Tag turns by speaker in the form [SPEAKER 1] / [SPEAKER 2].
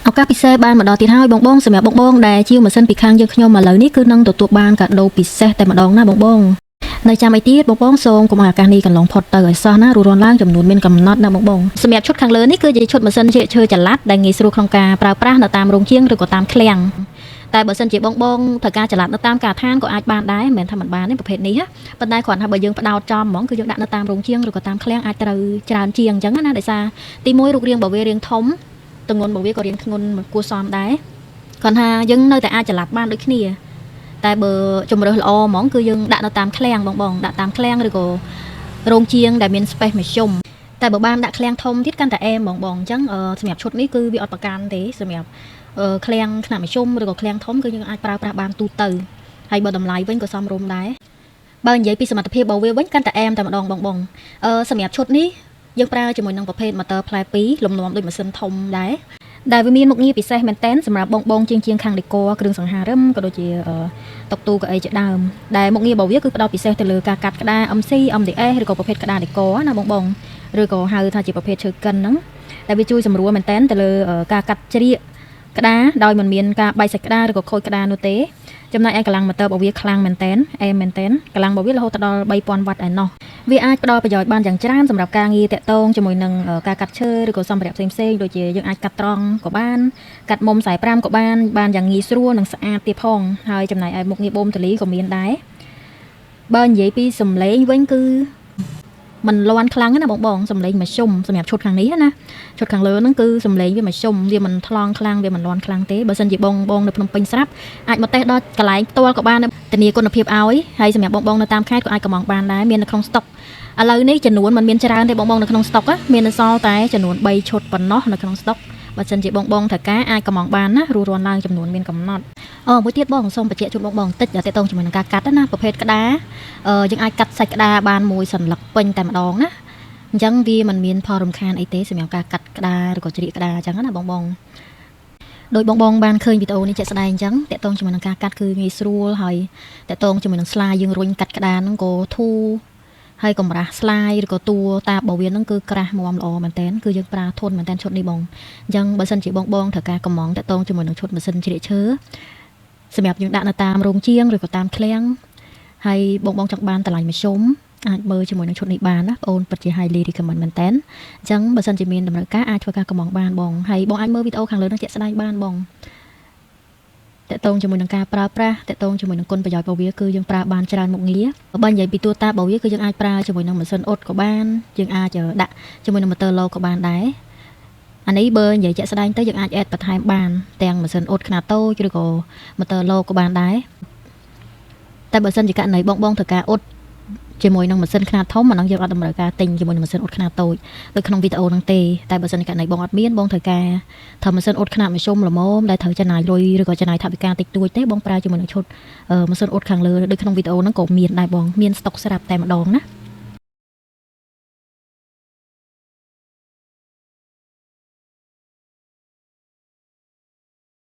[SPEAKER 1] ឱកាសពិសេសបានមកដល់ទៀតហើយបងសម្រាប់បងដែលជាម៉ាស៊ីនពីខាងយើងខ្ញុំឥឡូវនេះគឺនឹងទទួលបានកាដូពិសេសតែម្ដងណាបងនៅចាំអីទៀតបងសូមកុំឲ្យឱកាសនេះកន្លងផុតទៅឲ្យសោះណារួចរាន់ឡើងចំនួនមានកំណត់ណាបងសម្រាប់ឈុតខាងលើនេះគឺជាឈុតម៉ាស៊ីនជ្រៀកឈើចល័តដែលងាយស្រួលក្នុងការប្រើប្រាស់នៅតាមរោងជាងឬក៏តាមឃ្លាំងតែបើសិនជាបងត្រូវការចល័តនៅតាមការដ្ឋានក៏អាចបានដែរមិនមែនថាមិនបានទេប្រភេទនេះប៉ុន្តែគ្រាន់តែបើយើងផ្ដោតចំហ្មងគឺយើងដាក់នៅតាមរោងជាងឬក៏តាមឃ្លាំងអាចត្រូវច្រើនជាងអញ្ចឹងណាដោយសារទី1រូបរាងរបស់វារាងធំទម្ងន់របស់វាក៏រាងធ្ងន់គួរសមដែរគាត់ថាយើងនៅតែអាចចល័តបានដូចគ្នាតែបើជំរើសល្អហ្មងគឺយើងដាក់នៅតាមឃ្លាំងបងដាក់តាមឃ្លាំងឬក៏រោងជាងដែលមាន space មធ្យមតែបើបានដាក់ឃ្លាំងធំទៀតកាន់តែអែមបងអញ្ចឹងសម្រាប់ឈុតនេះគឺវាអត់ប្រកាន់ទេសម្រាប់ឃ្លាំងខ្នាតមធ្យមឬក៏ឃ្លាំងធំគឺយើងអាចប្រើប្រាស់បានទូទៅហើយបើតម្លៃវិញក៏សមរម្យដែរបើនិយាយពីសមត្ថភាពរបស់វាវិញកាន់តែអែមតែម្ដងបងសម្រាប់ឈុតនេះយើងប្រើជាមួយនឹងប្រភេទ motor ផ្លែ2លំនាំដូចម៉ាស៊ីនធំដែលវាមានមុខងារពិសេសមែនតែនសម្រាប់បងជាងខាងដេកគ្រឿងសង្ហារិមក៏ដូចជាតុកទូកៅអីជាដើមដែលមុខងាររបស់វាគឺផ្ដោតពិសេសទៅលើការកាត់ក្តារ MC MDS ឬក៏ប្រភេទក្តារដេកណាបងឬក៏ហៅថាជាប្រភេទឈើកិនហ្នឹងដែលវាជួយសម្រួលមែនតែនទៅលើការកាត់ជ្រៀកក្តារដោយមិនមានការបែកសាច់ក្តារឬក៏ខូចក្តារនោះទេចំណែកឯកម្លាំងម៉ូទ័ររបស់វាខ្លាំងមែនតែនអែមមែនតែនកម្លាំងរបស់វារហូតដល់ 3000 វ៉ាត់ឯណោះវាអាចផ្ដល់ប្រយោជន៍បានយ៉ាងច្រើនសម្រាប់ការងារតាក់ទងជាមួយនឹងការកាត់ឈើឬក៏សម្ភារៈផ្សេងដូចជាយើងអាចកាត់ត្រង់ក៏បានកាត់មុំ45ក៏បានយ៉ាងងាយស្រួលនិងស្អាតទៀតផងហើយចំណែកឯមុខងារបូមតលីក៏មានដែរបើនិយាយពីសំឡេងវិញគឺมันលាន់ខ្លាំងណាបងសំឡេងមធ្យមសម្រាប់ឈុតខាងនេះណាឈុតខាងលើហ្នឹងគឺសំឡេងវាមធ្យមវាមិនថ្លង់ខ្លាំងវាមិនលាន់ខ្លាំងទេបើសិនជាបងនៅភ្នំពេញស្រាប់អាចមកតេស្តដល់កន្លែងផ្ទាល់ក៏បានធានាគុណភាពឲ្យហើយសម្រាប់បងនៅតាមខេត្តក៏អាចកំងបានដែរមាននៅក្នុងស្តុកឥឡូវនេះចំនួនมันមានច្រើនទេបងនៅក្នុងស្តុកមាននៅសល់តែចំនួន3ឈុតប៉ុណ្ណោះនៅក្នុងស្តុកបើសិនជាបងត្រូវការអាចកំងបានណារួចរាន់ឡើងចំនួនមានកំណត់មួយទៀតបងសូមបញ្ជាក់ជូនបងតិចទាក់ទងជាមួយនឹងការកាត់ណាប្រភេទក្តារយើងអាចកាត់សាច់ក្តារបានមួយសន្លឹកពេញតែម្ដងណាអញ្ចឹងវាមិនមានផលរំខានអីទេសម្រាប់ការកាត់ក្តារឬក៏ជ្រៀកក្តារអញ្ចឹងណាបងដោយបងបានឃើញវីដេអូនេះជាក់ស្ដែងអញ្ចឹងតាក់ទងជាមួយនឹងការកាត់គឺងាយស្រួលហើយតាក់ទងជាមួយនឹងស្លាយយើងរុញកាត់ក្តារហ្នឹងក៏ធូរហើយកម្រាស់ស្លាយឬក៏តួតារបស់វាហ្នឹងគឺក្រាស់មាំល្អមែនតើគឺយើងប្រើធន់មែនតើឈុតនេះបងអញ្ចឹងបើសិនជាបងត្រូវការកំងតាក់ទងជាមួយនឹងឈុតម៉ាស៊ីនជ្រៀកឈើសម្រាប់យើងដាក់នៅតាមរោងជាងឬក៏តាមឃ្លាំងហើយបងចង់បានតម្លៃមធ្យមអាចមើលជាមួយនឹងឈុតនេះបានណាបងអូនពិតជា highly recommend មែនតើអញ្ចឹងបើសិនជាមានតម្រូវការអាចធ្វើការកំងបានបងហើយបងអាចមើលវីដេអូខាងលើនេះជាក់ស្ដែងបានបងតាក់ទងជាមួយនឹងការប្រើប្រាស់តាក់ទងជាមួយនឹងគុណប្រយោជន៍របស់វាគឺយើងប្រើបានច្រើនមុខងារបើនិយាយពីតួតារបស់វាគឺយើងអាចប្រើជាមួយនឹងម៉ាស៊ីនអ៊ុតក៏បានយើងអាចដាក់ជាមួយនឹង motor low ក៏បានដែរអានេះបើនិយាយជាក់ស្ដែងទៅយើងអាច add បន្ថែមបានទាំងម៉ាស៊ីនអ៊ុតខ្នាតតូចឬក៏ motor low ក៏បានដែរតែបើសិនជាករណីបងត្រូវការអ៊ុតជាមួយនឹងម៉ាស៊ីនខ្នាតធំអាហ្នឹងយើងអត់តម្រូវការទិញជាមួយនឹងម៉ាស៊ីនអ៊ុតខ្នាតតូចដូចក្នុងវីដេអូហ្នឹងទេតែបើសិនជាករណីបងអត់មានបងត្រូវការធ្វើម៉ាស៊ីនអ៊ុតខ្នាតមធ្យមល្មមដែលត្រូវចំណាយលុយឬក៏ចំណាយថវិកាតិចតួចទេបងប្រើជាមួយនឹងឈុតម៉ាស៊ីនអ៊ុតខាងលើដូចក្នុងវីដេអូហ្នឹងក៏មានដែរបងមានស្តុកស្រាប់តែម្ដងណា